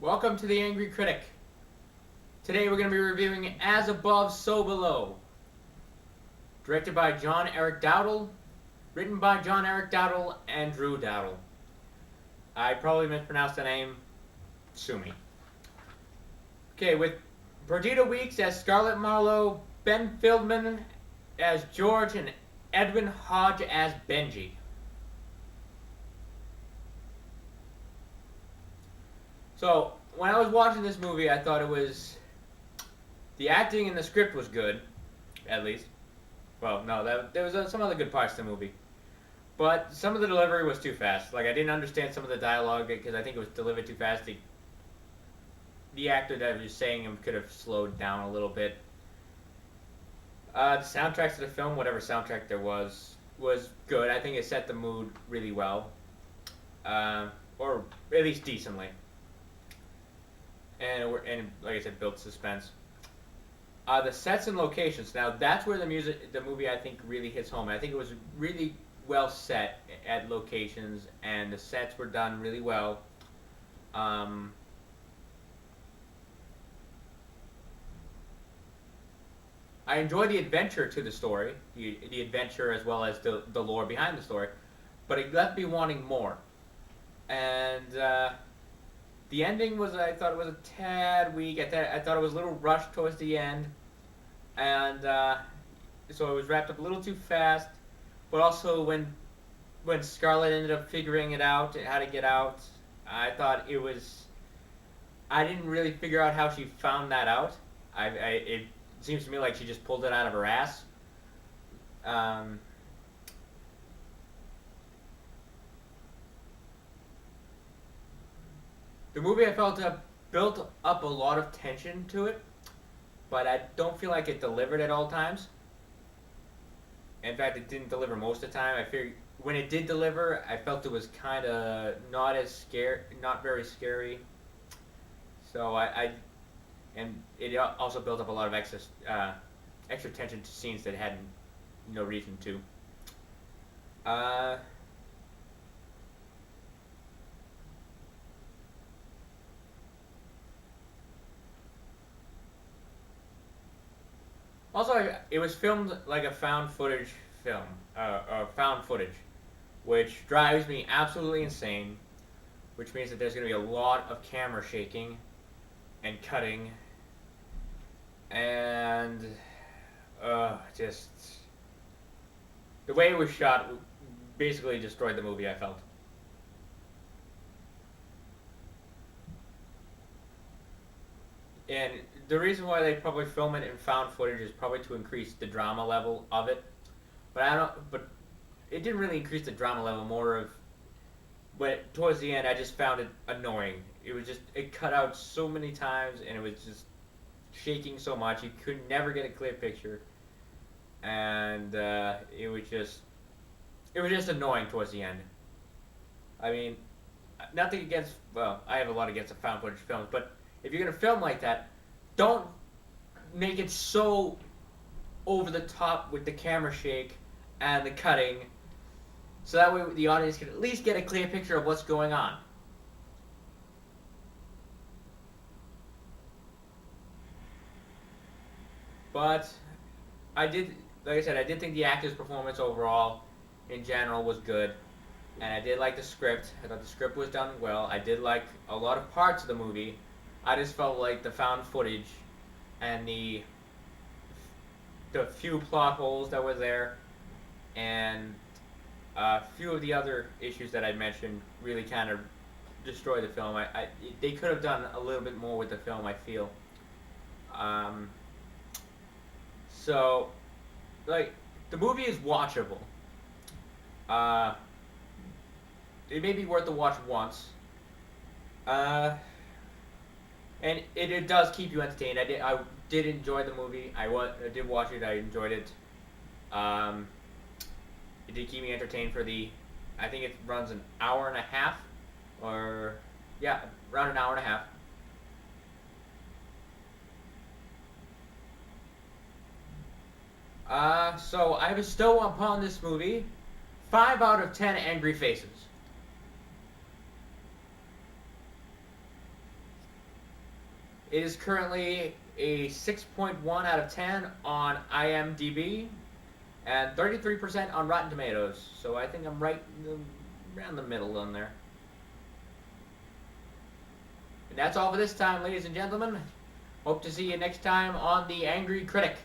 Welcome to the Angry Critic. Today we're going to be reviewing As Above, So Below. Directed by Erick Dowdle. Written by Erick Dowdle and Drew Dowdle. I probably mispronounced the name. Sue me. Okay, with Perdita Weeks as Scarlet Marlow, Ben Feldman as George, and Edwin Hodge as Benji. So, when I was watching this movie, I thought the acting and the script was good, at least. Well, no, there was some other good parts to the movie. But some of the delivery was too fast. Like, I didn't understand some of the dialogue because I think it was delivered too fast. The actor that was saying him could have slowed down a little bit. The soundtrack to the film, whatever soundtrack there was good. I think it set the mood really well. Or at least decently. And like I said, built suspense. The sets and locations. Now that's where the movie I think really hits home. I think it was really well set at locations, and the sets were done really well. I enjoy the adventure to the story, the adventure as well as the lore behind the story, but it left me wanting more. And the ending I thought it was a tad weak. I thought it was a little rushed towards the end, and so it was wrapped up a little too fast. But also when Scarlet ended up figuring it out, how to get out, I thought I didn't really figure out how she found that out. It seems to me like she just pulled it out of her ass. The movie, I felt, built up a lot of tension to it, but I don't feel like it delivered at all times. In fact, it didn't deliver most of the time. I figured when it did deliver, I felt it was kind of not very scary. So and it also built up a lot of extra tension to scenes that had no reason to. Also, it was filmed like a found footage film, which drives me absolutely insane, which means that there's going to be a lot of camera shaking and cutting, and just the way it was shot basically destroyed the movie, I felt. And the reason why they probably film it in found footage is probably to increase the drama level of it. But it didn't really increase the drama level, but towards the end I just found it annoying. It cut out so many times, and it was just shaking so much. You could never get a clear picture. And it was just annoying towards the end. I mean, nothing against, I have a lot against the found footage films, but if you're going to film like that, don't make it so over the top with the camera shake and the cutting, so that way the audience can at least get a clear picture of what's going on. But like I said, I did think the actor's performance overall, in general, was good. And I did like the script. I thought the script was done well. I did like a lot of parts of the movie. I just felt like the found footage and the few plot holes that were there and a few of the other issues that I mentioned really kind of destroyed the film. They could have done a little bit more with the film, I feel. So, like, the movie is watchable. It may be worth a watch once. And it does keep you entertained. I did enjoy the movie. I did watch it. I enjoyed it. It did keep me entertained I think it runs an hour and a half, around an hour and a half. So I bestow upon this movie 5 out of 10 angry faces. It is currently a 6.1 out of 10 on IMDb and 33% on Rotten Tomatoes. So I think I'm right around the middle on there. And that's all for this time, ladies and gentlemen. Hope to see you next time on The Angry Critic.